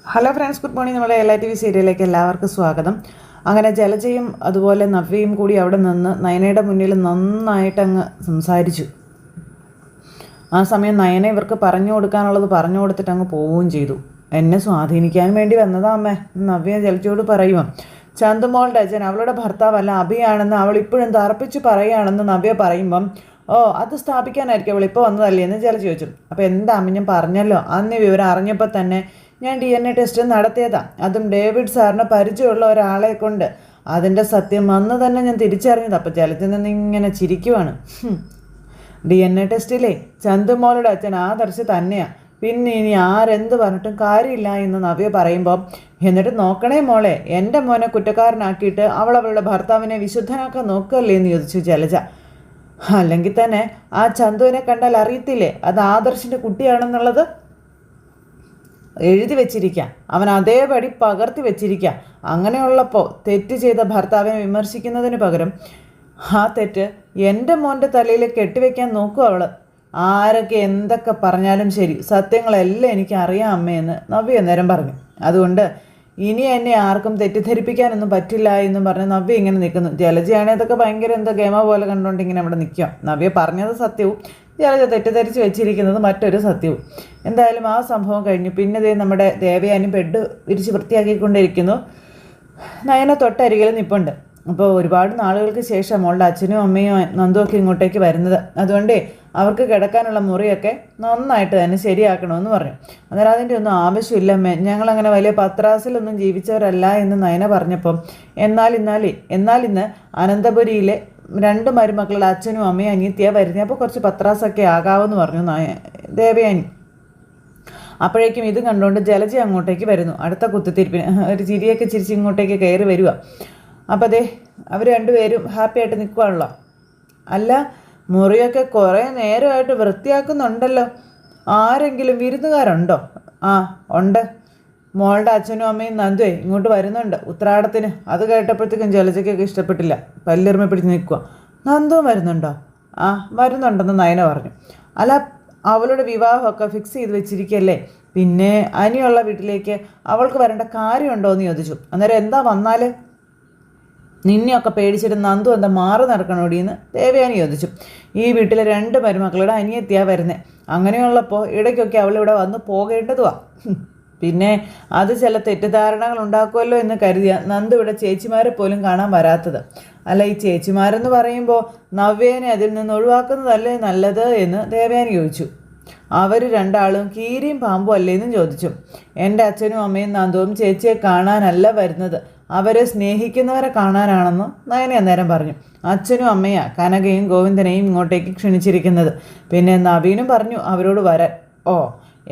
Hello friends, good morning. നമ്മുടെ LITV സീരിയലിലേക്ക് എല്ലാവർക്കും സ്വാഗതം. അങ്ങനെ ജലജയും അതുപോലെ നവ്യയും കൂടി അവിടെ നിന്ന് നയനയുടെ മുന്നിൽ നന്നായിട്ടങ്ങ് സംസാരിച്ചു. ആ സമയം നയന ഇവർക്ക് പറഞ്ഞു കൊടുക്കാനുള്ളത് പറഞ്ഞു കൊടുത്തിട്ട് അങ്ങ് പോവുകയും ചെയ്തു. എന്നെ സ്വാധീനിക്കാൻ വേണ്ടി വന്നതാ അമ്മേ, നവ്യ ജലജയോട് പറയുമോ. ചന്തുമോളുടെ അച്ഛൻ അവളുടെ ഭർത്താവല്ല അഭിയാണെന്ന് അവൾ ഇപ്പോഴും തറപ്പിച്ച് പറയുകയാണെന്ന് നവ്യ പറയുമ്പം, ഓ അത് സ്ഥാപിക്കാനായിരിക്കും അവൾ ഇപ്പോൾ വന്നതല്ലേ എന്ന് ജലജ ചോദിച്ചു. അപ്പോൾ എന്താ അമ്മ, ഞാൻ പറഞ്ഞല്ലോ, അന്ന് വിവരം അറിഞ്ഞപ്പോൾ തന്നെ ഞാൻ DNA ടെസ്റ്റ് നടത്തിയതാ, അതും ഡേവിഡ് സാറിന് പരിചയമുള്ള ഒരാളെ കൊണ്ട്. അതിൻ്റെ സത്യം അന്ന് തന്നെ ഞാൻ തിരിച്ചറിഞ്ഞത്. അപ്പോൾ ജലത്തിൽ നിന്ന് ഇങ്ങനെ ചിരിക്കുവാണ്. DNA ടെസ്റ്റിലെ ചന്തുമോളുടെ അച്ഛൻ ആദർശ് തന്നെയാണ്, പിന്നെ ഇനി ആരെന്ത് പറഞ്ഞിട്ടും കാര്യമില്ല എന്ന് നവ്യ പറയുമ്പോൾ, എന്നിട്ട് നോക്കണേ മോളെ, എൻ്റെ മോനെ കുറ്റക്കാരനാക്കിയിട്ട് അവളുടെ ഭർത്താവിനെ വിശുദ്ധനാക്കാൻ നോക്കല്ലേ എന്ന് ചോദിച്ചു ജലജ. അല്ലെങ്കിൽ തന്നെ ആ ചന്തുവിനെ കണ്ടാൽ അറിയത്തില്ലേ അത് ആദർശിൻ്റെ കുട്ടിയാണെന്നുള്ളത്? എഴുതി വെച്ചിരിക്കാം, അവൻ അതേപടി പകർത്തി വെച്ചിരിക്കാം. അങ്ങനെയുള്ളപ്പോൾ തെറ്റ് ചെയ്ത ഭർത്താവിനെ വിമർശിക്കുന്നതിന് പകരം ആ തെറ്റ് എൻ്റെ മോൻ്റെ തലയിൽ കെട്ടിവെക്കാൻ നോക്കും അവൾ. ആരൊക്കെ എന്തൊക്കെ പറഞ്ഞാലും ശരി, സത്യങ്ങളെല്ലാം എനിക്ക് അറിയാം അമ്മയെന്ന് നവ്യ നേരം പറഞ്ഞു. അതുകൊണ്ട് ഇനി എന്നെ ആർക്കും തെറ്റിദ്ധരിപ്പിക്കാനൊന്നും പറ്റില്ല എന്നും പറഞ്ഞ് നവ്യ ഇങ്ങനെ നിൽക്കുന്നു. ജലജയാണെങ്കിൽ അതൊക്കെ ഭയങ്കര എന്താ ഗെയിമ പോലെ കണ്ടുകൊണ്ട് ഇങ്ങനെ അവിടെ നിൽക്കുക. നവ്യ പറഞ്ഞത് സത്യവും ജലജ തെറ്റിദ്ധരിച്ച് വെച്ചിരിക്കുന്നത് മറ്റൊരു സത്യവും. എന്തായാലും ആ സംഭവം കഴിഞ്ഞു. പിന്നെ നമ്മുടെ ദേവയാനി ബെഡ് വിരിച്ച് വൃത്തിയാക്കിക്കൊണ്ടിരിക്കുന്നു. നയന തൊട്ടരികിൽ നിൽപ്പുണ്ട്. അപ്പോൾ ഒരുപാട് നാളുകൾക്ക് ശേഷം മോളുടെ അച്ഛനും അമ്മയും നന്ദുമൊക്കെ ഇങ്ങോട്ടേക്ക് വരുന്നത്. അതുകൊണ്ട് അവർക്ക് കിടക്കാനുള്ള മുറിയൊക്കെ നന്നായിട്ട് തന്നെ ശരിയാക്കണമെന്ന് പറഞ്ഞു. അന്നേരം അതിൻ്റെ ഒന്നും ആവശ്യമില്ല അമ്മേ, ഞങ്ങളങ്ങനെ വലിയ പത്രാസിലൊന്നും ജീവിച്ചവരല്ല എന്ന് നയന പറഞ്ഞപ്പം, എന്നാൽ ഇന്ന് അനന്തപുരിയിലെ 2 മരുമക്കളുടെ അച്ഛനും അമ്മയും അനിയത്തിയാണ് വരുന്നത്, അപ്പോൾ കുറച്ച് പത്രാസൊക്കെ ആകാമെന്ന് പറഞ്ഞു ദേവയാനി. അപ്പോഴേക്കും ഇത് കണ്ടുകൊണ്ട് ജലജ അങ്ങോട്ടേക്ക് വരുന്നു. അടുത്ത കുത്തിത്തിരിപ്പിന് ഒരു ചിരിയൊക്കെ ചിരിച്ച് ഇങ്ങോട്ടേക്ക് കയറി വരിക. അപ്പോൾ അവർ രണ്ടുപേരും ഹാപ്പി ആയിട്ട് നിൽക്കുകയാണല്ലോ. അല്ല, മുറിയൊക്കെ കുറേ നേരമായിട്ട് വൃത്തിയാക്കുന്നുണ്ടല്ലോ, ആരെങ്കിലും വിരുന്നുകാരുണ്ടോ? ആ ഉണ്ട്, മോളുടെ അച്ഛനും അമ്മയും നന്ദുവേ ഇങ്ങോട്ട് വരുന്നുണ്ട് ഉത്രാടത്തിന്. അത് കേട്ടപ്പോഴത്തേക്കും ജലജയ്ക്കൊക്കെ ഇഷ്ടപ്പെട്ടില്ല, പല്ലിറുമ പിടിച്ച് നിൽക്കുക. നന്ദുവും വരുന്നുണ്ടോ? ആ വരുന്നുണ്ടെന്ന് നയന പറഞ്ഞു. അല്ല, അവളുടെ വിവാഹമൊക്കെ ഫിക്സ് ചെയ്ത് വെച്ചിരിക്കല്ലേ, പിന്നെ അനിയുള്ള വീട്ടിലേക്ക് അവൾക്ക് വരേണ്ട കാര്യമുണ്ടോ എന്ന് ചോദിച്ചു. അന്നേരം എന്താ വന്നാൽ നിന്നെയൊക്കെ പേടിച്ചിട്ട് നന്ദു എന്താ മാറി നടക്കണോടിയെന്ന് ദേവയാനി ചോദിച്ചു. ഈ വീട്ടിലെ 2 മരുമക്കളുടെ അനിയത്തിയാണ് വരുന്നത്, അങ്ങനെയുള്ളപ്പോൾ ഇടയ്ക്കൊക്കെ അവളിവിടെ വന്ന് പോകേണ്ടതുവാ. പിന്നെ അത് ചില തെറ്റിദ്ധാരണകൾ ഉണ്ടാക്കുമല്ലോ എന്ന് കരുതിയ നന്ദു ഇവിടെ ചേച്ചിമാരെ പോലും കാണാൻ വരാത്തത്. അല്ല, ഈ ചേച്ചിമാരെന്ന് പറയുമ്പോൾ നവ്യേനെ അതിൽ നിന്ന് ഒഴിവാക്കുന്നതല്ലേ നല്ലത് എന്ന് ദേവയാനി ചോദിച്ചു. അവർ 2 ആളും കീരിയും പാമ്പും അല്ലേന്നും ചോദിച്ചു. എൻ്റെ അച്ഛനും അമ്മയും നന്ദുവും ചേച്ചിയെ കാണാനല്ല വരുന്നത്, അവരെ സ്നേഹിക്കുന്നവരെ കാണാനാണെന്ന് നയന അന്നേരം പറഞ്ഞു. അച്ഛനും അമ്മയാ കനകയും ഗോവിന്ദനെയും ഇങ്ങോട്ടേക്ക് ക്ഷണിച്ചിരിക്കുന്നത്. പിന്നെ നവീനും പറഞ്ഞു അവരോട് വരാൻ. ഓ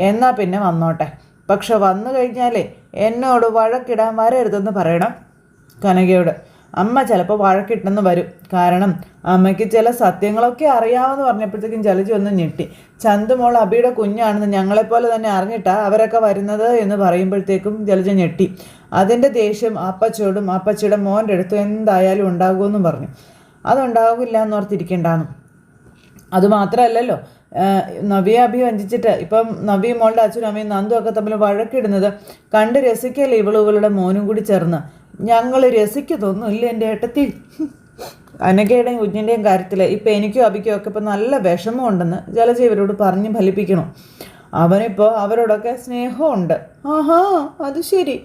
എന്നാൽ പിന്നെ വന്നോട്ടെ, പക്ഷെ വന്നു കഴിഞ്ഞാലേ എന്നോട് വഴക്കിടാൻ വരരുതെന്ന് പറയണം കനകയോട്. അമ്മ ചിലപ്പോൾ വഴക്കിട്ടെന്ന് വരും, കാരണം അമ്മയ്ക്ക് ചില സത്യങ്ങളൊക്കെ അറിയാമെന്ന് പറഞ്ഞപ്പോഴത്തേക്കും ജലജ ഒന്ന് ഞെട്ടി. ചന്തുമോൾ അബിയുടെ കുഞ്ഞാണെന്ന് ഞങ്ങളെപ്പോലെ തന്നെ അറിഞ്ഞിട്ടാ അവരൊക്കെ വരുന്നത് എന്ന് പറയുമ്പോഴത്തേക്കും ജലജ ഞെട്ടി. അതിൻ്റെ ദേഷ്യം അപ്പച്ചോടും അപ്പച്ചിയുടെ മോൻ്റെ അടുത്തും എന്തായാലും ഉണ്ടാകുമെന്നും പറഞ്ഞു. അതുണ്ടാകില്ല എന്നോർത്തിരിക്കേണ്ടാന്ന്. അതുമാത്രമല്ലല്ലോ, നവ്യ അഭി വഞ്ചിച്ചിട്ട് ഇപ്പം നവ്യ മോളുടെ അച്ഛനും അമ്മയും നന്ദു ഒക്കെ തമ്മിൽ വഴക്കിടുന്നത് കണ്ട് രസിക്കല്ലേ ഇവളുകളുടെ മോനും കൂടി ചേർന്ന്. ഞങ്ങൾ രസിക്കത്തൊന്നുമില്ല എൻ്റെ ഏട്ടത്തി. അനഘയുടെയും കുഞ്ഞിൻ്റെയും കാര്യത്തിൽ ഇപ്പം എനിക്കും അഭിക്കും ഒക്കെ ഇപ്പം നല്ല വിഷമമുണ്ടെന്ന് ജലജ ഇവരോട് പറഞ്ഞ് ഫലിപ്പിക്കണം. അവനിപ്പോൾ അവരോടൊക്കെ സ്നേഹമുണ്ട്. ആഹാ, അത് ശരി,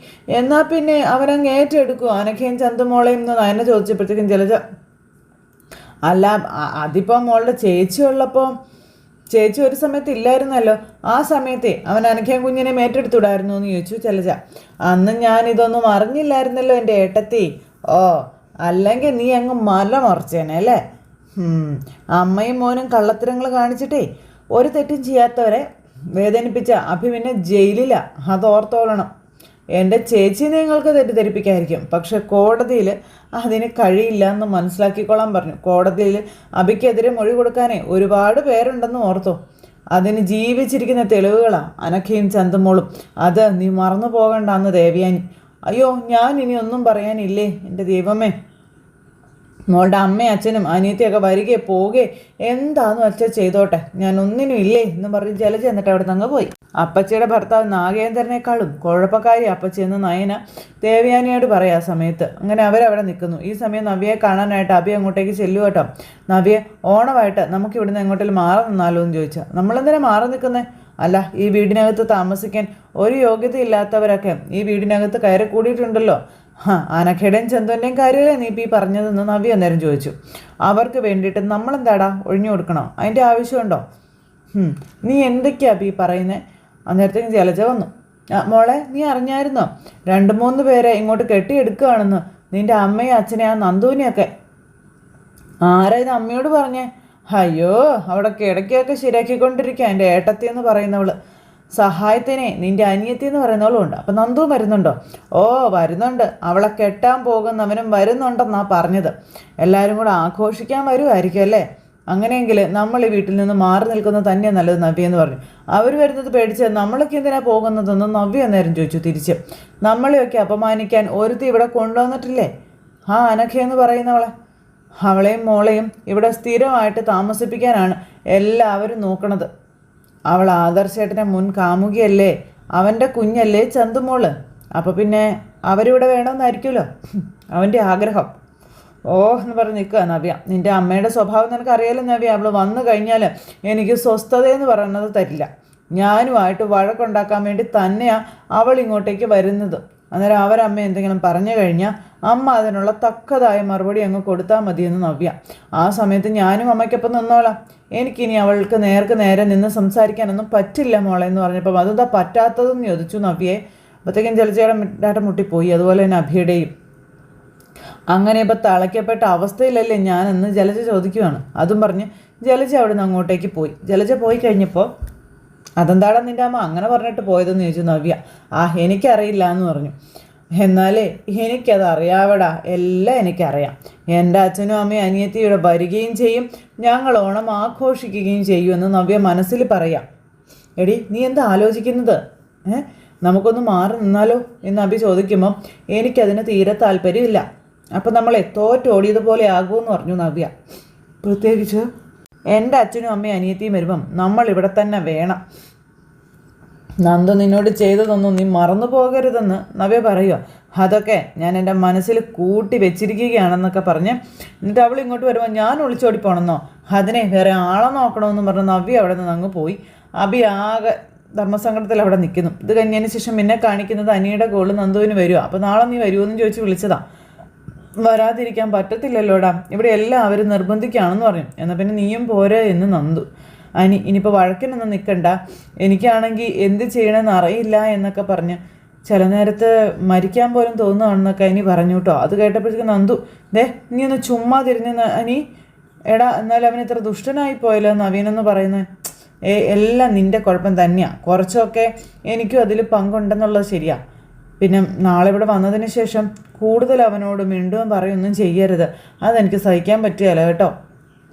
എന്നാൽ പിന്നെ അവനങ്ങ് ഏറ്റെടുക്കുമോ അനഘയും ചന്തുമോളെയും എന്ന് നയന ചോദിച്ചപ്പോഴത്തേക്കും ജലജ, അല്ല അതിപ്പോൾ മോളുടെ ചേച്ചി ഉള്ളപ്പോൾ, ചേച്ചി ഒരു സമയത്ത് ഇല്ലായിരുന്നല്ലോ, ആ സമയത്തെ അവൻ അനഘയും കുഞ്ഞിനെ ഏറ്റെടുത്തുവിടായിരുന്നു എന്ന് ചോദിച്ചു ജലജ. അന്ന് ഞാൻ ഇതൊന്നും അറിഞ്ഞില്ലായിരുന്നല്ലോ എൻ്റെ ഏട്ടത്തി. ഓ, അല്ലെങ്കിൽ നീ അങ്ങ് മല മറിച്ചേനെ അല്ലേ. അമ്മയും മോനും കള്ളത്തരങ്ങൾ കാണിച്ചിട്ടേ ഒരു തെറ്റും ചെയ്യാത്തവരെ വേദനിപ്പിച്ച അഭി പിന്നെ ജയിലിലാണ്, അതോർത്തോളണം. എൻ്റെ ചേച്ചി നിങ്ങൾക്ക് തെറ്റിദ്ധരിപ്പിക്കായിരിക്കും, പക്ഷെ കോടതിയിൽ അതിന് കഴിയില്ല എന്ന് മനസ്സിലാക്കിക്കൊള്ളാൻ പറഞ്ഞു. കോടതിയിൽ അഭിക്കെതിരെ മൊഴി കൊടുക്കാനേ ഒരുപാട് പേരുണ്ടെന്ന് ഓർത്തോ. അതിന് ജീവിച്ചിരിക്കുന്ന തെളിവുകളാണ് അനഘയും ചന്തുമോളും, അത് നീ മറന്നു പോകണ്ടെന്ന് ദേവയാനി. അയ്യോ, ഞാൻ ഇനി ഒന്നും പറയാനില്ലേ എൻ്റെ ദൈവമേ. മോളുടെ അമ്മയും അച്ഛനും അനിയത്തിയൊക്കെ വരികയെ പോവുകയെ എന്താന്ന് വെച്ചാൽ ചെയ്തോട്ടെ, ഞാൻ ഒന്നിനും ഇല്ലേ എന്ന് പറഞ്ഞ് ജലജ എന്നിട്ട് അവിടെ നിന്ന് പോയി. അപ്പച്ചിയുടെ ഭർത്താവ് നാഗേന്ദ്രനേക്കാളും കുഴപ്പക്കാരി അപ്പച്ചിയെന്ന് നയന ദേവയാനിയോട് പറയാം ആ സമയത്ത്. അങ്ങനെ അവരവിടെ നിൽക്കുന്നു. ഈ സമയം നവ്യയെ കാണാനായിട്ട് അഭി അങ്ങോട്ടേക്ക് ചെല്ലുക കേട്ടോ. നവ്യെ, ഓണമായിട്ട് നമുക്ക് ഇവിടുന്ന് എങ്ങോട്ടെങ്കിലും മാറി നിന്നാലോ എന്ന് ചോദിച്ചാൽ. നമ്മളെന്തിനാ മാറി നിൽക്കുന്നത്? അല്ല, ഈ വീടിനകത്ത് താമസിക്കാൻ ഒരു യോഗ്യത ഇല്ലാത്തവരൊക്കെ ഈ വീടിനകത്ത് കയറി കൂടിയിട്ടുണ്ടല്ലോ. അനഘയുടെയും ചന്തുവിൻ്റെയും കാര്യമല്ലേ നീ ഈ പറഞ്ഞതെന്ന് നവ്യ അന്നേരം ചോദിച്ചു. അവർക്ക് വേണ്ടിയിട്ട് നമ്മളെന്താടാ ഒഴിഞ്ഞു കൊടുക്കണോ? അതിൻ്റെ ആവശ്യമുണ്ടോ? നീ എന്തൊക്കെയാ ഈ പറയുന്നത്? അന്നേരത്തേക്കും ജലജ വന്നു. മോളെ, നീ അറിഞ്ഞായിരുന്നോ 2-3 പേരെ ഇങ്ങോട്ട് കെട്ടിയെടുക്കുകയാണെന്ന്? നിൻ്റെ അമ്മയും അച്ഛനെ ആ നന്ദുവിനെയൊക്കെ. ആരാ ഇത് അമ്മയോട് പറഞ്ഞേ? അയ്യോ, അവിടെ കിടക്കൊക്കെ ശരിയാക്കിക്കൊണ്ടിരിക്കുക എൻ്റെ ഏട്ടത്തി എന്ന് പറയുന്നവള്. സഹായത്തിനെ നിൻ്റെ അനിയത്തി എന്ന് പറയുന്നവളും ഉണ്ട്. അപ്പം നന്ദുവും വരുന്നുണ്ടോ? ഓ, വരുന്നുണ്ട്. അവളെ കെട്ടാൻ പോകുന്നവനും വരുന്നുണ്ടെന്നാ പറഞ്ഞത്. എല്ലാവരും കൂടെ ആഘോഷിക്കാൻ വരുമായിരിക്കും അല്ലേ? അങ്ങനെയെങ്കിൽ നമ്മൾ ഈ വീട്ടിൽ നിന്ന് മാറി നിൽക്കുന്നത് തന്നെയാണ് നല്ലത് നവ്യ എന്ന് പറഞ്ഞു. അവർ വരുന്നത് പേടിച്ച് നമ്മളൊക്കെ എന്തിനാ പോകുന്നതെന്ന് നവ്യ അന്നേരം ചോദിച്ചു തിരിച്ച്. നമ്മളെയൊക്കെ അപമാനിക്കാൻ ഒരുത്തി ഇവിടെ കൊണ്ടുവന്നിട്ടില്ലേ അനഘയെന്ന് പറയുന്നവളെ? അവളെയും മോളെയും ഇവിടെ സ്ഥിരമായിട്ട് താമസിപ്പിക്കാനാണ് എല്ലാവരും നോക്കണത്. അവൾ ആദർശേട്ടൻ്റെ മുൻ കാമുകിയല്ലേ, അവൻ്റെ കുഞ്ഞല്ലേ ചന്തുമോള്. അപ്പോൾ പിന്നെ അവരിവിടെ വേണമെന്നായിരിക്കുമല്ലോ അവൻ്റെ ആഗ്രഹം. ഓ എന്ന് പറഞ്ഞ് നിൽക്കുക നവ്യ. നിൻ്റെ അമ്മയുടെ സ്വഭാവം നിനക്കറിയാലോ നവ്യ. അവൾ വന്നു കഴിഞ്ഞാൽ എനിക്ക് സ്വസ്ഥതയെന്ന് പറയുന്നത് തരില്ല. ഞാനുമായിട്ട് വഴക്കുണ്ടാക്കാൻ വേണ്ടി തന്നെയാണ് അവൾ ഇങ്ങോട്ടേക്ക് വരുന്നത്. അന്നേരം അവരമ്മ എന്തെങ്കിലും പറഞ്ഞു കഴിഞ്ഞാൽ അമ്മ അതിനുള്ള തക്കതായ മറുപടി അങ്ങ് കൊടുത്താൽ മതിയെന്ന് നവ്യ. ആ സമയത്ത് ഞാനും അമ്മയ്ക്കൊപ്പം നിന്നോളാം. എനിക്കിനി അവൾക്ക് നേരെ നിന്ന് സംസാരിക്കാനൊന്നും പറ്റില്ല മോളെ എന്ന് പറഞ്ഞപ്പോൾ അതെന്താ പറ്റാത്തതെന്ന് ചോദിച്ചു നവ്യയെ. അപ്പോഴത്തേക്കും ജലജയുടെ മിട്ടാട്ടം മുട്ടിപ്പോയി. അതുപോലെ തന്നെ അഭിയുടെയും. അങ്ങനെ ഇപ്പം തളയ്ക്കപ്പെട്ട അവസ്ഥയിലല്ലേ ഞാനെന്ന് ജലജ ചോദിക്കുകയാണ്. അതും പറഞ്ഞ് ജലജ അവിടെ നിന്ന് അങ്ങോട്ടേക്ക് പോയി. ജലജ പോയി കഴിഞ്ഞപ്പോൾ അതെന്താടാ നിൻ്റെ അമ്മ അങ്ങനെ പറഞ്ഞിട്ട് പോയതെന്ന് ചോദിച്ചു നവ്യ. എനിക്കറിയില്ല എന്ന് പറഞ്ഞു. എന്നാലേ എനിക്കത് അറിയാവടാ, എല്ലാം എനിക്കറിയാം. എൻ്റെ അച്ഛനും അമ്മയും അനിയത്തിയുടെ വരികയും ചെയ്യും, ഞങ്ങൾ ഓണം ആഘോഷിക്കുകയും ചെയ്യുമെന്ന് നവ്യ മനസ്സിൽ പറയാം. എടി, നീ എന്താ ആലോചിക്കുന്നത്? നമുക്കൊന്ന് മാറി നിന്നാലോ എന്ന് അഭി ചോദിക്കുമ്പം എനിക്കതിന് തീരെ താല്പര്യമില്ല. അപ്പം നമ്മളെ തോറ്റോടിയതുപോലെ ആകുമെന്ന് പറഞ്ഞു നവ്യ. പ്രത്യേകിച്ച് എൻ്റെ അച്ഛനും അമ്മയും അനിയത്തിയും വരുമ്പം നമ്മളിവിടെ തന്നെ വേണം. നന്ദു നിന്നോട് ചെയ്തതൊന്നും നീ മറന്നു പോകരുതെന്ന് നവ്യ പറയുക. അതൊക്കെ ഞാൻ എൻ്റെ മനസ്സിൽ കൂട്ടി വെച്ചിരിക്കുകയാണെന്നൊക്കെ പറഞ്ഞ് എന്നിട്ട് അവൾ ഇങ്ങോട്ട് വരുമ്പോൾ ഞാൻ ഒളിച്ചോടി പോകണമെന്നോ, അതിനെ വേറെ ആളെ നോക്കണമെന്ന് പറഞ്ഞ് നവ്യ അവിടെ നിന്ന് അങ്ങ് പോയി. അഭി ആകെ ധർമ്മസങ്കടത്തിൽ അവിടെ നിൽക്കുന്നു. ഇത് കഴിഞ്ഞതിന് ശേഷം പിന്നെ കാണിക്കുന്നത് അനിയുടെ കോള് നന്ദുവിന് വരുമോ. അപ്പോൾ നാളെ നീ വരുമോയെന്ന് ചോദിച്ച് വിളിച്ചതാണ്. വരാതിരിക്കാൻ പറ്റത്തില്ലല്ലോടാ, ഇവിടെ എല്ലാവരും നിർബന്ധിക്കുകയാണെന്ന് പറഞ്ഞു. എന്നാൽ പിന്നെ നീയും പോരെ എന്ന് നന്ദു. ഇനിയിപ്പോൾ വഴക്കിനൊന്നും നിൽക്കണ്ട, എനിക്കാണെങ്കിൽ എന്ത് ചെയ്യണമെന്ന് അറിയില്ല എന്നൊക്കെ പറഞ്ഞ് ചില നേരത്ത് മരിക്കാൻ പോലും തോന്നുകയാണെന്നൊക്കെ അനി പറഞ്ഞു കേട്ടോ. അത് കേട്ടപ്പോഴത്തേക്കും നന്ദു, നീ ഒന്ന് ചുമ്മാ തിരിഞ്ഞെന്ന് അനി. എടാ, എന്നാലും അവൻ ഇത്ര ദുഷ്ടനായി പോയല്ലോ നവീനെന്ന് പറയുന്നത്. എല്ലാം നിൻ്റെ കുഴപ്പം തന്നെയാണ്. കുറച്ചൊക്കെ എനിക്കും അതിൽ പങ്കുണ്ടെന്നുള്ളത് ശരിയാ. പിന്നെ നാളെ ഇവിടെ വന്നതിന് ശേഷം കൂടുതൽ അവനോട് മിണ്ടുകയും പറയുകയൊന്നും ചെയ്യരുത്. അതെനിക്ക് സഹിക്കാൻ പറ്റുകയില്ല കേട്ടോ.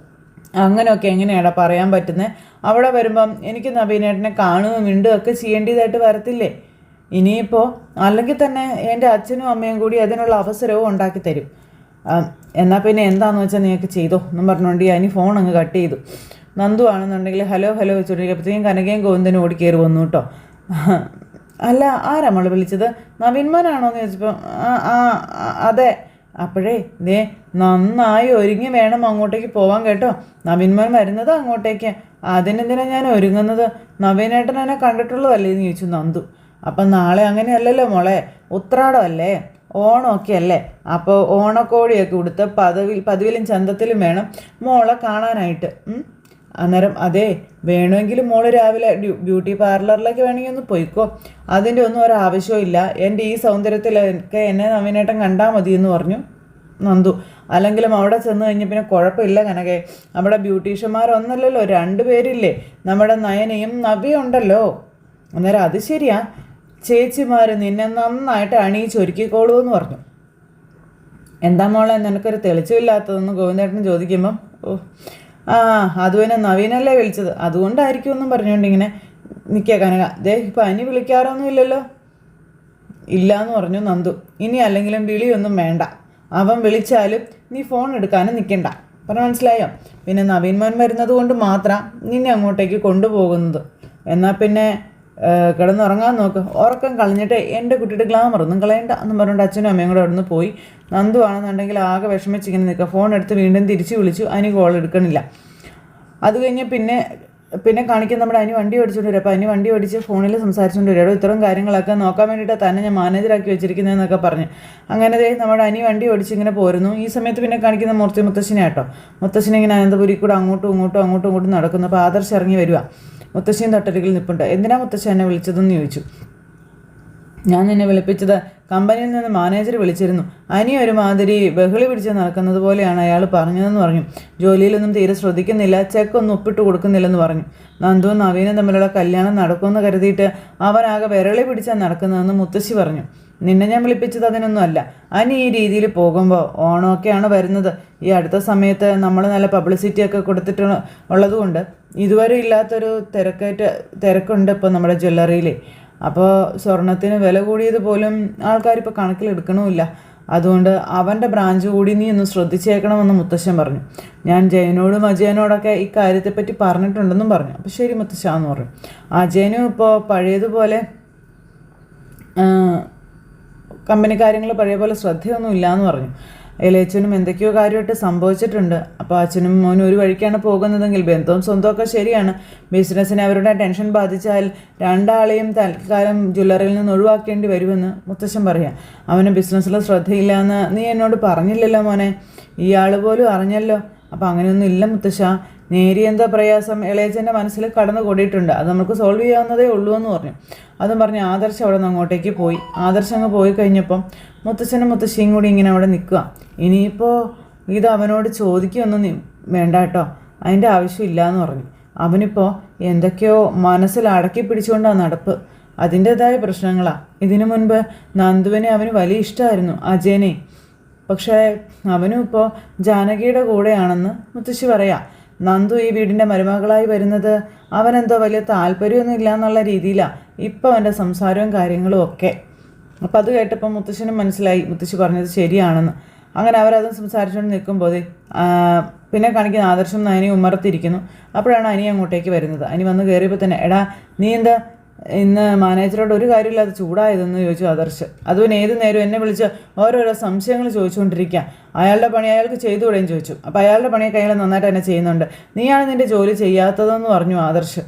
അങ്ങനെയൊക്കെ എങ്ങനെയാടാ പറയാൻ പറ്റുന്നത്? അവിടെ വരുമ്പം എനിക്ക് നവീനേട്ടനെ കാണുകയും മിണ്ടുകയൊക്കെ ചെയ്യേണ്ടതായിട്ട് വരത്തില്ലേ? ഇനിയിപ്പോൾ അല്ലെങ്കിൽ തന്നെ എൻ്റെ അച്ഛനും അമ്മയും കൂടി അതിനുള്ള അവസരവും ഉണ്ടാക്കി തരും. എന്നാൽ പിന്നെ എന്താണെന്ന് വെച്ചാൽ നീയൊക്കെ ചെയ്തോ എന്നും പറഞ്ഞുകൊണ്ട് അനി ഫോൺ അങ്ങ് കട്ട് ചെയ്തു. നന്ദു ആണെന്നുണ്ടെങ്കിൽ ഹലോ വെച്ചുകൊണ്ടിരിക്കുമ്പോഴത്തേക്കും കനകയും ഗോവിന്ദനും ഓടി കയറി വന്നു കേട്ടോ. അല്ല, ആരാ നമ്മൾ വിളിച്ചത്? നവീൻമാനാണോ എന്ന് ചോദിച്ചപ്പോൾ അതെ. അപ്പോഴേ നന്നായി ഒരുങ്ങി വേണം അങ്ങോട്ടേക്ക് പോവാൻ കേട്ടോ. നവീൻമാൻ വരുന്നത് അങ്ങോട്ടേക്ക്. അതിനെന്തിനാണ് ഞാൻ ഒരുങ്ങുന്നത്? നവീനേട്ടൻ എന്നെ കണ്ടിട്ടുള്ളതല്ലേ എന്ന് ചോദിച്ചു നന്ദു. അപ്പം നാളെ അങ്ങനെയല്ലല്ലോ മോളെ, ഉത്രാടമല്ലേ, ഓണമൊക്കെ അല്ലേ. അപ്പോൾ ഓണക്കോടിയൊക്കെ കൊടുത്ത് പതിവിലും ചന്തത്തിലും വേണം മോളെ കാണാനായിട്ട്. അന്നേരം അതെ, വേണമെങ്കിലും മോള് രാവിലെ ബ്യൂട്ടി പാർലറിലേക്ക് വേണമെങ്കിൽ ഒന്ന് പോയിക്കോ. അതിൻ്റെ ഒന്നും ഒരാവശ്യമില്ല. എൻ്റെ ഈ സൗന്ദര്യത്തിലൊക്കെ എന്നെ നവീനേട്ടൻ കണ്ടാൽ മതി എന്ന് പറഞ്ഞു നന്ദു. അല്ലെങ്കിലും അവിടെ ചെന്ന് കഴിഞ്ഞാൽ പിന്നെ കുഴപ്പമില്ല കനകെ. അവിടെ ബ്യൂട്ടീഷ്യന്മാരൊന്നല്ലല്ലോ, 2 പേരില്ലേ, നമ്മുടെ നയനയും നവ്യ ഉണ്ടല്ലോ. അന്നേരം അത് ശരിയാ, ചേച്ചിമാർ നിന്നെ നന്നായിട്ട് അണിയിച്ചൊരുക്കിക്കോളൂ എന്ന് പറഞ്ഞു. എന്താ മോളെ നിനക്കൊരു തെളിച്ചമില്ലാത്തതെന്ന് ഗോവിന്ദേട്ടൻ ചോദിക്കുമ്പം അത് പിന്നെ നവീനല്ലേ വിളിച്ചത്, അതുകൊണ്ടായിരിക്കും എന്നും പറഞ്ഞുകൊണ്ട് ഇങ്ങനെ നിൽക്കുക കനക. ഇപ്പം അനി വിളിക്കാറൊന്നും ഇല്ലല്ലോ. ഇല്ല എന്ന് പറഞ്ഞു നന്ദു. ഇനി അല്ലെങ്കിലും വിളിയൊന്നും വേണ്ട, അവൻ വിളിച്ചാലും നീ ഫോൺ എടുക്കാനും നിൽക്കണ്ട. പറഞ്ഞ മനസ്സിലായോ? പിന്നെ നവീൻ മോൻ വരുന്നത് കൊണ്ട് മാത്രം നിന്നെ അങ്ങോട്ടേക്ക് കൊണ്ടുപോകുന്നത്. എന്നാൽ പിന്നെ കിടന്നുറങ്ങാൻ നോക്ക്. ഉറക്കം കളഞ്ഞിട്ട് എൻ്റെ കുട്ടിയുടെ ഗ്ലാമറൊന്നും കളയണ്ട എന്നും പറഞ്ഞുകൊണ്ട് അച്ഛനും അമ്മയും കൂടെ അവിടെ നിന്ന് പോയി. നന്ദു ആണെന്നുണ്ടെങ്കിൽ ആകെ വിഷമിച്ചിങ്ങനെ നിൽക്കുക. ഫോൺ എടുത്ത് വീണ്ടും തിരിച്ച് വിളിച്ചു. അതിന് കോൾ എടുക്കണില്ല. അത് കഴിഞ്ഞ് പിന്നെ കാണിക്കാൻ നമ്മുടെ അനി വണ്ടി ഓടിച്ചുകൊണ്ട് വരും. അപ്പോൾ അനി വണ്ടി ഓടിച്ച് ഫോണിൽ സംസാരിച്ചുകൊണ്ട് വരും. എടോ ഇത്തരം കാര്യങ്ങളൊക്കെ നോക്കാൻ വേണ്ടിയിട്ട് തന്നെ ഞാൻ മാനേജറാക്കി വെച്ചിരിക്കുന്നതെന്നൊക്കെ പറഞ്ഞ് അങ്ങനെ നമ്മുടെ അനി വണ്ടി ഓടിച്ച് ഇങ്ങനെ പോരുന്നു. ഈ സമയത്ത് പിന്നെ കാണിക്കുന്ന മുത്തശ്ശിനെ കേട്ടോ. മുത്തശ്ശിനെ ഇങ്ങനെ അനന്തപുരി കൂടെ അങ്ങോട്ടും ഇങ്ങോട്ടും നടക്കുന്നു. അപ്പോൾ ആദർശ് ഇറങ്ങി വരിക. മുത്തശ്ശിയും തൊട്ടരികിൽ നിൽപ്പുണ്ട്. എന്തിനാ മുത്തശ്ശി എന്നെ വിളിച്ചതെന്ന് ചോദിച്ചു. ഞാൻ നിന്നെ വിളിപ്പിച്ചത് കമ്പനിയിൽ നിന്ന് മാനേജർ വിളിച്ചിരുന്നു. അനി ഒരുമാതിരി ബഹളി പിടിച്ച് നടക്കുന്നത് പോലെയാണ് അയാൾ പറഞ്ഞതെന്ന് പറഞ്ഞു. ജോലിയിലൊന്നും തീരെ ശ്രദ്ധിക്കുന്നില്ല, ചെക്കൊന്നും ഒപ്പിട്ട് കൊടുക്കുന്നില്ലെന്ന് പറഞ്ഞു. നന്ദുവും നവീനും തമ്മിലുള്ള കല്യാണം നടക്കുമെന്ന് കരുതിയിട്ട് അവനാകെ വിരളി പിടിച്ചാൽ നടക്കുന്നതെന്ന് മുത്തശ്ശി പറഞ്ഞു. നിന്നെ ഞാൻ വിളിപ്പിച്ചത് അതിനൊന്നും അല്ല. അനി ഈ രീതിയിൽ പോകുമ്പോൾ ഓണമൊക്കെയാണ് വരുന്നത്. ഈ അടുത്ത സമയത്ത് നമ്മൾ നല്ല പബ്ലിസിറ്റിയൊക്കെ കൊടുത്തിട്ട് ഉള്ളതുകൊണ്ട് ഇതുവരെ ഇല്ലാത്തൊരു തിരക്കുണ്ട് ഇപ്പോൾ നമ്മുടെ ജ്വല്ലറിയിൽ. അപ്പോൾ സ്വർണത്തിന് വില കൂടിയത് പോലും ആൾക്കാരിപ്പോൾ കണക്കിലെടുക്കണമില്ല. അതുകൊണ്ട് അവൻ്റെ ബ്രാഞ്ച് കൂടി നീ ഒന്ന് ശ്രദ്ധിച്ചേക്കണമെന്ന് മുത്തശ്ശൻ പറഞ്ഞു. ഞാൻ ജയനോടും അജയനോടൊക്കെ ഈ കാര്യത്തെപ്പറ്റി പറഞ്ഞിട്ടുണ്ടെന്നും പറഞ്ഞു. അപ്പോൾ ശരി മുത്തശ്ശ എന്ന് പറഞ്ഞു. അജയനും ഇപ്പോൾ പഴയതുപോലെ കമ്പനി കാര്യങ്ങൾ പഴയ പോലെ ശ്രദ്ധയൊന്നും ഇല്ലയെന്ന് പറഞ്ഞു. ഇളയച്ചനും എന്തൊക്കെയോ കാര്യമായിട്ട് സംഭവിച്ചിട്ടുണ്ട്. അപ്പോൾ അച്ഛനും മോനും ഒരു വഴിക്കാണ് പോകുന്നതെങ്കിൽ ബന്ധവും സ്വന്തമൊക്കെ ശരിയാണ്. ബിസിനസ്സിനെ അവരുടെ ടെൻഷൻ ബാധിച്ചാൽ രണ്ടാളെയും തൽക്കാലം ജ്വല്ലറിയിൽ നിന്ന് ഒഴിവാക്കേണ്ടി വരുമെന്ന് മുത്തശ്ശൻ പറയാം. അവന് ബിസിനസ്സിൽ ശ്രദ്ധയില്ലയെന്ന് നീ എന്നോട് പറഞ്ഞില്ലല്ലോ മോനെ. ഇയാൾ പോലും അറിഞ്ഞല്ലോ. അപ്പോൾ അങ്ങനെയൊന്നും ഇല്ല മുത്തശ്ശ. നേരിയ എന്തോ പ്രയാസം ഇളയച്ചൻ്റെ മനസ്സിൽ കടന്നു കൂടിയിട്ടുണ്ട്. അത് നമുക്ക് സോൾവ് ചെയ്യാവുന്നതേ ഉള്ളൂ എന്ന് പറഞ്ഞു. അതും പറഞ്ഞ് ആദർശ് അവിടെ നിന്ന് അങ്ങോട്ടേക്ക് പോയി. ആദർശ് അങ്ങ് പോയി കഴിഞ്ഞപ്പം മുത്തശ്ശനും മുത്തശ്ശിയും കൂടി ഇങ്ങനെ അവിടെ നിൽക്കുക. ഇനിയിപ്പോൾ ഇത് അവനോട് ചോദിക്കുകയൊന്നും വേണ്ട കേട്ടോ, അതിൻ്റെ ആവശ്യമില്ല എന്ന് പറഞ്ഞു. അവനിപ്പോൾ എന്തൊക്കെയോ മനസ്സിൽ അടക്കി പിടിച്ചുകൊണ്ടാണ് നടപ്പ്. അതിൻ്റേതായ പ്രശ്നങ്ങളാണ്. ഇതിനു മുൻപ് നന്ദുവിനെ അവന് വലിയ ഇഷ്ടമായിരുന്നു, അജയനെ. പക്ഷേ അവനും ഇപ്പോൾ ജാനകിയുടെ കൂടെയാണെന്ന് മുത്തശ്ശി പറയാം. നന്ദു ഈ വീടിൻ്റെ മരുമകളായി വരുന്നത് അവനെന്തോ വലിയ താല്പര്യമൊന്നും ഇല്ല എന്നുള്ള രീതിയിലാണ് ഇപ്പോൾ അവൻ്റെ സംസാരവും കാര്യങ്ങളും ഒക്കെ. അപ്പം അത് കേട്ടപ്പോൾ മുത്തശ്ശനും മനസ്സിലായി മുത്തശ്ശി പറഞ്ഞത് ശരിയാണെന്ന്. അങ്ങനെ അവരതും സംസാരിച്ചുകൊണ്ട് നിൽക്കുമ്പോൾ പിന്നെ കാണിക്കുന്ന ആദർശം അനി ഉമ്മറത്തിരിക്കുന്നു. അപ്പോഴാണ് അനി അങ്ങോട്ടേക്ക് വരുന്നത്. അനി വന്ന് കയറിയപ്പോൾ തന്നെ എടാ നീ എന്താ ഇന്ന് മാനേജറോട് ഒരു കാര്യമില്ലാതെ ചൂടായതെന്ന് ചോദിച്ചു ആദർശ്. അതുപോലെ ഏത് നേരം എന്നെ വിളിച്ച് ഓരോരോ സംശയങ്ങൾ ചോദിച്ചുകൊണ്ടിരിക്കുക. അയാളുടെ പണി അയാൾക്ക് ചെയ്തുകൂടെയും ചോദിച്ചു. അപ്പോൾ അയാളുടെ പണിയൊക്കെ അയാൾ നന്നായിട്ട് തന്നെ ചെയ്യുന്നുണ്ട്. നീയാണ് നിൻ്റെ ജോലി ചെയ്യാത്തതെന്ന് പറഞ്ഞു ആദർശ്.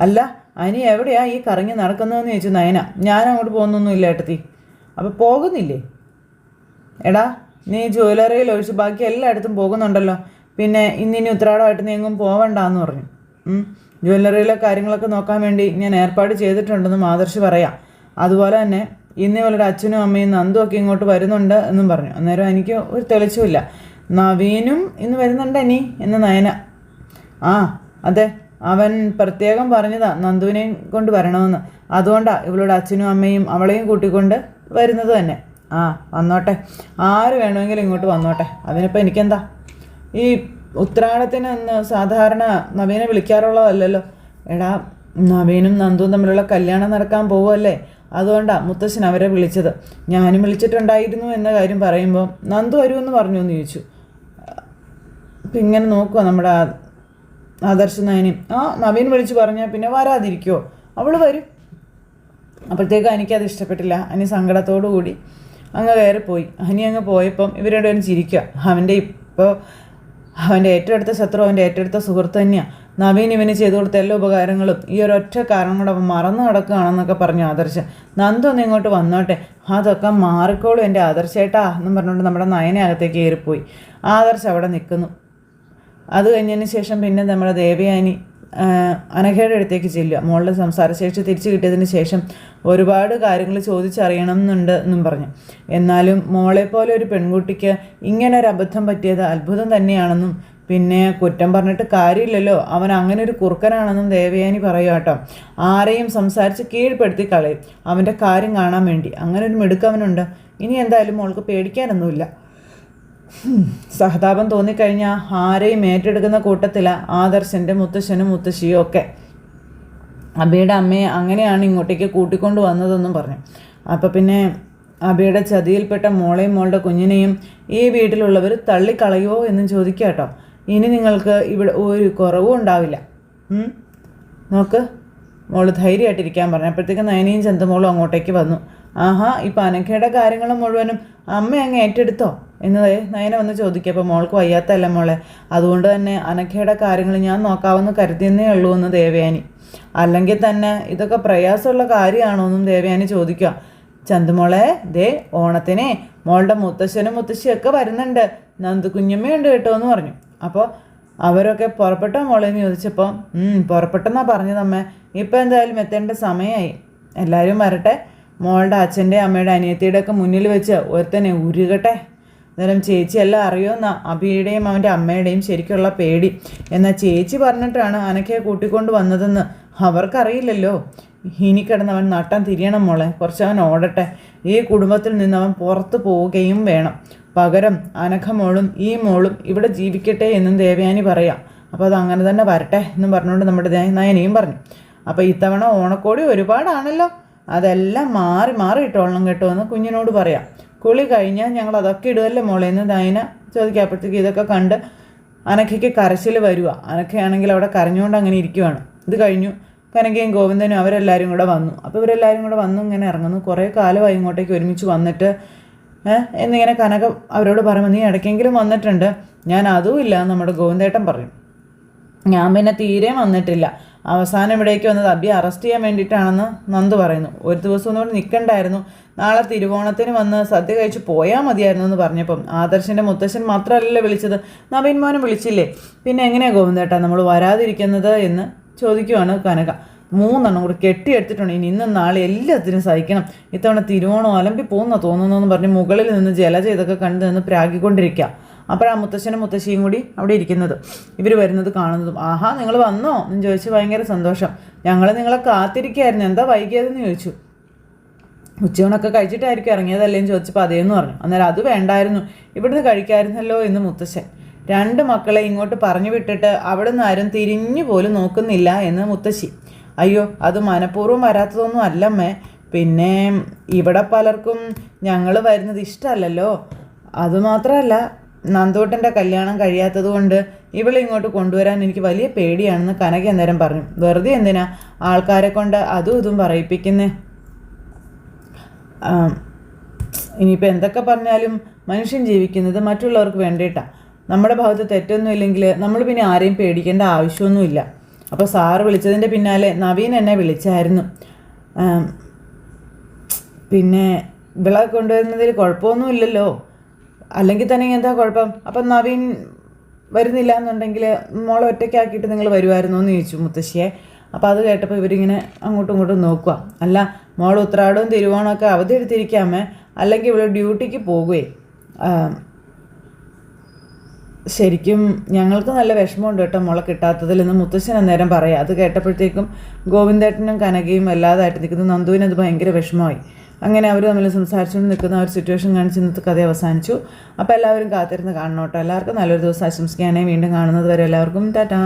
അല്ല അനി എവിടെയാ ഈ കറങ്ങി നടക്കുന്നതെന്ന് ചോദിച്ചു നയന. ഞാൻ അങ്ങോട്ട് പോകുന്നൊന്നുമില്ല ഏട്ടത്തി. അപ്പോൾ പോകുന്നില്ലേ? എടാ നീ ജ്വല്ലറിയിൽ ഒഴിച്ച് ബാക്കി എല്ലായിടത്തും പോകുന്നുണ്ടല്ലോ. പിന്നെ ഇന്നിനി ഉത്രാടമായിട്ട് നീ എങ്ങും പോവണ്ടെന്ന് പറഞ്ഞു. ജ്വല്ലറിയിലെ കാര്യങ്ങളൊക്കെ നോക്കാൻ വേണ്ടി ഞാൻ ഏർപ്പാട് ചെയ്തിട്ടുണ്ടെന്നും ആദർശ് പറയാം. അതുപോലെ തന്നെ ഇന്ന് ഇവളുടെ അച്ഛനും അമ്മയും നന്ദും ഒക്കെ ഇങ്ങോട്ട് വരുന്നുണ്ട് എന്നും പറഞ്ഞു. അന്നേരം എനിക്ക് ഒരു തെളിച്ചുമില്ല. നവീനും ഇന്ന് വരുന്നുണ്ട് അനി എന്ന് നയന. ആ അതെ, അവൻ പ്രത്യേകം പറഞ്ഞതാ നന്ദുവിനെയും കൊണ്ട് വരണമെന്ന്. അതുകൊണ്ടാണ് ഇവളുടെ അച്ഛനും അമ്മയും അവളെയും കൂട്ടിക്കൊണ്ട് വരുന്നത് തന്നെ. ആ വന്നോട്ടെ, ആര് വേണമെങ്കിലും ഇങ്ങോട്ട് വന്നോട്ടെ, അതിനിപ്പോൾ എനിക്കെന്താ. ഈ ഉത്രാടത്തിന് സാധാരണ നവീനെ വിളിക്കാറുള്ളതല്ലല്ലോ. എടാ നവീനും നന്ദുവും തമ്മിലുള്ള കല്യാണം നടക്കാൻ പോവുമല്ലേ, അതുകൊണ്ടാണ് മുത്തശ്ശൻ അവരെ വിളിച്ചത്. ഞാനും വിളിച്ചിട്ടുണ്ടായിരുന്നു എന്ന കാര്യം പറയുമ്പോൾ നന്ദു വരുമെന്ന് പറഞ്ഞു എന്ന് ചോദിച്ചു. അപ്പം ഇങ്ങനെ നോക്കുക നമ്മുടെ ആദർശ നയനി. ആ നവീൻ വിളിച്ച് പറഞ്ഞാൽ പിന്നെ വരാതിരിക്കുമോ? അവൾ വരും. അപ്പോഴത്തേക്കും എനിക്കത് ഇഷ്ടപ്പെട്ടില്ല. അനി സങ്കടത്തോടു കൂടി അങ്ങ് കയറിപ്പോയി. അനി അങ്ങ് പോയപ്പം ഇവരുടെ ചിരിക്കുക. അവൻ്റെ ഏറ്റവും അടുത്ത ശത്രു അവൻ്റെ ഏറ്റവും അടുത്ത സുഹൃത്ത് തന്നെയാണ്. നവീൻ ഇവന് ചെയ്തു കൊടുത്ത എല്ലാ ഉപകാരങ്ങളും ഈ ഒരൊറ്റ കാരണം കൊണ്ട് അവൻ മറന്നു കിടക്കുകയാണെന്നൊക്കെ പറഞ്ഞു ആദർശ്. നന്ദു ഒന്ന് ഇങ്ങോട്ട് വന്നോട്ടെ, അതൊക്കെ മാറിക്കോളും എൻ്റെ ആദർശേട്ടാ എന്നും പറഞ്ഞുകൊണ്ട് നമ്മുടെ നയനകത്തേക്ക് കയറിപ്പോയി. ആദർശ് അവിടെ നിൽക്കുന്നു. അത് കഴിഞ്ഞതിന് ശേഷം പിന്നെ നമ്മുടെ ദേവയാനി അനഘയുടെ അടുത്തേക്ക് ചെല്ലുക. മോളുടെ സംസാരശേഷി തിരിച്ചു കിട്ടിയതിന് ശേഷം ഒരുപാട് കാര്യങ്ങൾ ചോദിച്ചറിയണം എന്നുണ്ട് എന്നും പറഞ്ഞു. എന്നാലും മോളെപ്പോലെ ഒരു പെൺകുട്ടിക്ക് ഇങ്ങനെ ഒരു അബദ്ധം പറ്റിയത് അത്ഭുതം തന്നെയാണെന്നും പിന്നെ കുറ്റം പറഞ്ഞിട്ട് കാര്യമില്ലല്ലോ, അവൻ അങ്ങനെ ഒരു കുറുക്കനാണെന്നും ദേവയാനി പറയുക കേട്ടോ. ആരെയും സംസാരിച്ച് കീഴ്പ്പെടുത്തി കളയും അവൻ്റെ കാര്യം കാണാൻ വേണ്ടി. അങ്ങനെ ഒരു മിടുക്കവനുണ്ട്. ഇനി എന്തായാലും മോൾക്ക് പേടിക്കാനൊന്നുമില്ല. സഹതാപം തോന്നിക്കഴിഞ്ഞാൽ ആരെയും ഏറ്റെടുക്കുന്ന കൂട്ടത്തിലാണ് ആദർശൻ്റെ മുത്തശ്ശനും മുത്തശ്ശിയും ഒക്കെ. അബിയുടെ അമ്മയെ അങ്ങനെയാണ് ഇങ്ങോട്ടേക്ക് കൂട്ടിക്കൊണ്ട് വന്നതെന്നും പറഞ്ഞു. അപ്പോൾ പിന്നെ അബിയുടെ ചതിയിൽപ്പെട്ട മോളെയും മോളുടെ കുഞ്ഞിനെയും ഈ വീട്ടിലുള്ളവർ തള്ളിക്കളയുമോ എന്നും ചോദിക്കുക കേട്ടോ. ഇനി നിങ്ങൾക്ക് ഇവിടെ ഒരു കുറവും ഉണ്ടാവില്ല. നോക്ക്, മോള് ധൈര്യമായിട്ടിരിക്കാൻ പറഞ്ഞു. അപ്പോഴത്തേക്ക് നയനയും ചന്തമോളും അങ്ങോട്ടേക്ക് വന്നു. ആഹാ, ഇപ്പം അനഘയുടെ കാര്യങ്ങൾ മുഴുവനും അമ്മ അങ്ങ് ഏറ്റെടുത്തോ എന്ന് നയന വന്ന് ചോദിക്കുക. അപ്പോൾ മോൾക്ക് വയ്യാത്തല്ല മോളെ, അതുകൊണ്ട് തന്നെ അനഘയുടെ കാര്യങ്ങൾ ഞാൻ നോക്കാമെന്ന് കരുതിയെന്നേ ഉള്ളൂ എന്ന് ദേവയാനി. അല്ലെങ്കിൽ തന്നെ ഇതൊക്കെ പ്രയാസമുള്ള കാര്യമാണോ എന്നും ദേവയാനി ചോദിക്കുക. ചന്തുമോളെ, ദേ ഓണത്തിനെ മോളുടെ മുത്തശ്ശനും മുത്തശ്ശിയൊക്കെ വരുന്നുണ്ട്, നന്ദു കുഞ്ഞമ്മയുണ്ട് കേട്ടോ എന്ന് പറഞ്ഞു. അപ്പോൾ അവരൊക്കെ പുറപ്പെട്ടോ മോളെന്ന് ചോദിച്ചപ്പോൾ പുറപ്പെട്ടെന്നാണ് പറഞ്ഞതമ്മേ. ഇപ്പം എന്തായാലും എത്തേണ്ട സമയമായി, എല്ലാവരും വരട്ടെ, മോളുടെ അച്ഛൻ്റെ അമ്മയുടെ അനിയത്തിയുടെ ഒക്കെ മുന്നിൽ വെച്ച് ഒരുത്തനെ ഉരുകട്ടെ. അന്നേരം ചേച്ചി എല്ലാം അറിയുമെന്നാ അഭിയുടെയും അവൻ്റെ അമ്മയുടെയും ശരിക്കുള്ള പേടി. എന്നാൽ ചേച്ചി പറഞ്ഞിട്ടാണ് അനക്കയെ കൂട്ടിക്കൊണ്ട് വന്നതെന്ന് അവർക്കറിയില്ലല്ലോ. ഇനി കിടന്നവൻ നട്ടം തിരിയണം മോളെ, കുറച്ചവൻ ഓടട്ടെ. ഈ കുടുംബത്തിൽ നിന്നവൻ പുറത്തു പോവുകയും വേണം. പകരം അനഘ മോളും ഈ മോളും ഇവിടെ ജീവിക്കട്ടെ എന്നും ദേവയാനി പറയാം. അപ്പോൾ അത് അങ്ങനെ തന്നെ വരട്ടെ എന്നും പറഞ്ഞുകൊണ്ട് നമ്മുടെ നയനയും പറഞ്ഞു. അപ്പോൾ ഇത്തവണ ഓണക്കോടി ഒരുപാടാണല്ലോ, അതെല്ലാം മാറി മാറി ഇട്ടോളണം കേട്ടോ എന്ന് കുഞ്ഞിനോട് പറയാം. കുളി കഴിഞ്ഞാൽ ഞങ്ങൾ അതൊക്കെ ഇടുമല്ലേ മോളെ എന്ന് നയന ചോദിക്കുക. അപ്പോഴത്തേക്ക് ഇതൊക്കെ കണ്ട് അനഘയ്ക്ക് കരച്ചിൽ വരുക. അനഘയാണെങ്കിൽ അവിടെ കരഞ്ഞുകൊണ്ട് അങ്ങനെ ഇരിക്കുവാണ്. ഇത് കഴിഞ്ഞു കനകയും ഗോവിന്ദനും അവരെല്ലാവരും കൂടെ വന്നു. അപ്പോൾ ഇവരെല്ലാവരും കൂടെ വന്നു ഇങ്ങനെ ഇറങ്ങുന്നു. കുറേ കാലമായി ഇങ്ങോട്ടേക്ക് ഒരുമിച്ച് വന്നിട്ട് എന്നിങ്ങനെ കനക അവരോട് പറയുമ്പോൾ നീ ഇടയ്ക്കെങ്കിലും വന്നിട്ടുണ്ട്. ഞാൻ അതും ഇല്ല നമ്മുടെ ഗോവിന്ദേട്ടൻ പറഞ്ഞു. ഞാൻ പിന്നെ തീരെ വന്നിട്ടില്ല, അവസാനം ഇവിടേക്ക് വന്നത് അബിയെ അറസ്റ്റ് ചെയ്യാൻ വേണ്ടിയിട്ടാണെന്ന് നന്ദു പറയുന്നു. ഒരു ദിവസം ഒന്നുകൂടി നിൽക്കണ്ടായിരുന്നു, നാളെ തിരുവോണത്തിന് വന്ന് സദ്യ കഴിച്ച് പോയാൽ മതിയായിരുന്നു എന്ന് പറഞ്ഞപ്പം ആദർശിൻ്റെ മുത്തശ്ശൻ മാത്രമല്ലല്ലോ വിളിച്ചത്, നവീൻ മോനും വിളിച്ചില്ലേ, പിന്നെ എങ്ങനെയാണ് ഗോവിന്ദേട്ടാ നമ്മൾ വരാതിരിക്കുന്നത് എന്ന് ചോദിക്കുവാണ് കനക. 3 കൂടി കെട്ടിയെടുത്തിട്ടുണ്ട്, ഇനി ഇന്നും നാളെ എല്ലാത്തിനും സഹിക്കണം, ഇത്തവണ തിരുവോണം അലമ്പി പോകുന്ന തോന്നുന്നു പറഞ്ഞ് മുകളിൽ നിന്ന് ജലജ ഇതൊക്കെ കണ്ടു നിന്ന് പ്രാഗിക്കൊണ്ടിരിക്കുക. അപ്പോഴാണ് മുത്തശ്ശനും മുത്തശ്ശിയും കൂടി അവിടെ ഇരിക്കുന്നത്, ഇവർ വരുന്നത് കാണുന്നതും. ആഹാ, നിങ്ങൾ വന്നോ എന്ന് ചോദിച്ച് ഭയങ്കര സന്തോഷം. ഞങ്ങൾ നിങ്ങളെ കാത്തിരിക്കുകയായിരുന്നു, എന്താ വൈകിയതെന്ന് ചോദിച്ചു. ഉച്ചയൂണൊക്കെ കഴിച്ചിട്ടായിരിക്കും ഇറങ്ങിയതല്ലേന്ന് ചോദിച്ചപ്പോൾ അതേന്ന് പറഞ്ഞു. അന്നേരം അത് വേണ്ടായിരുന്നു, ഇവിടുന്ന് കഴിക്കാമായിരുന്നല്ലോ എന്ന് മുത്തശ്ശൻ. 2 മക്കളെ ഇങ്ങോട്ട് പറഞ്ഞു വിട്ടിട്ട് അവിടെ നിന്ന് ആരും തിരിഞ്ഞു പോലും നോക്കുന്നില്ല എന്ന് മുത്തശ്ശി. അയ്യോ, അത് മനഃപൂർവ്വം വരാത്തതൊന്നും അല്ലമ്മേ, പിന്നെ ഇവിടെ പലർക്കും ഞങ്ങൾ വരുന്നത് ഇഷ്ടമല്ലല്ലോ, അതുമാത്രമല്ല നന്ദോട്ടൻ്റെ കല്യാണം കഴിയാത്തത് കൊണ്ട് ഇവളെ ഇങ്ങോട്ട് കൊണ്ടുവരാൻ എനിക്ക് വലിയ പേടിയാണെന്ന് കനക അന്നേരം പറഞ്ഞു. വെറുതെ എന്തിനാ ആൾക്കാരെ കൊണ്ട് അതും ഇതും പറയിപ്പിക്കുന്നേ, ഇനിയിപ്പോൾ എന്തൊക്കെ പറഞ്ഞാലും മനുഷ്യൻ ജീവിക്കുന്നത് മറ്റുള്ളവർക്ക് വേണ്ടിയിട്ടാണ്. നമ്മുടെ ഭാഗത്ത് തെറ്റൊന്നും ഇല്ലെങ്കിൽ നമ്മൾ പിന്നെ ആരെയും പേടിക്കേണ്ട ആവശ്യമൊന്നുമില്ല. അപ്പോൾ സാറ് വിളിച്ചതിൻ്റെ പിന്നാലെ നവീൻ എന്നെ വിളിച്ചായിരുന്നു, പിന്നെ ഇവളെ കൊണ്ടുവരുന്നതിൽ കുഴപ്പമൊന്നുമില്ലല്ലോ, അല്ലെങ്കിൽ തന്നെ എന്താ കുഴപ്പം, അപ്പം നവീൻ വരുന്നില്ല എന്നുണ്ടെങ്കിൽ മോളെ ഒറ്റയ്ക്കാക്കിയിട്ട് നിങ്ങൾ വരുമായിരുന്നോ എന്ന് ചോദിച്ചു മുത്തശ്ശിയെ. അപ്പോൾ അത് കേട്ടപ്പോൾ ഇവരിങ്ങനെ അങ്ങോട്ടും ഇങ്ങോട്ടും നോക്കുക. അല്ല, മോൾ ഉത്രാടവും തിരുവോണമൊക്കെ അവധി എടുത്തിരിക്കാമേ, അല്ലെങ്കിൽ ഇവിടെ ഡ്യൂട്ടിക്ക് പോകുകയെ. ശരിക്കും ഞങ്ങൾക്ക് നല്ല വിഷമമുണ്ട് കേട്ടോ മോളെ കിട്ടാത്തതിലെന്ന് മുത്തശ്ശൻ അന്നേരം പറയാം. അത് കേട്ടപ്പോഴത്തേക്കും ഗോവിന്ദേട്ടനും കനകയും വല്ലാതായിട്ട് നിൽക്കുന്നു. നന്ദുവിന് അത് ഭയങ്കര വിഷമമായി. അങ്ങനെ അവർ തമ്മിൽ സംസാരിച്ചുകൊണ്ട് നിൽക്കുന്ന ഒരു സിറ്റുവേഷൻ കാണിച്ച് ഇന്നത്തെ കഥ അവസാനിച്ചു. അപ്പോൾ എല്ലാവരും കാത്തിരുന്ന് കാണണം കേട്ടോ. എല്ലാവർക്കും നല്ലൊരു ദിവസം ആശംസിക്കാനേ. വീണ്ടും കാണുന്നത് വരെ എല്ലാവർക്കും ടാറ്റാ.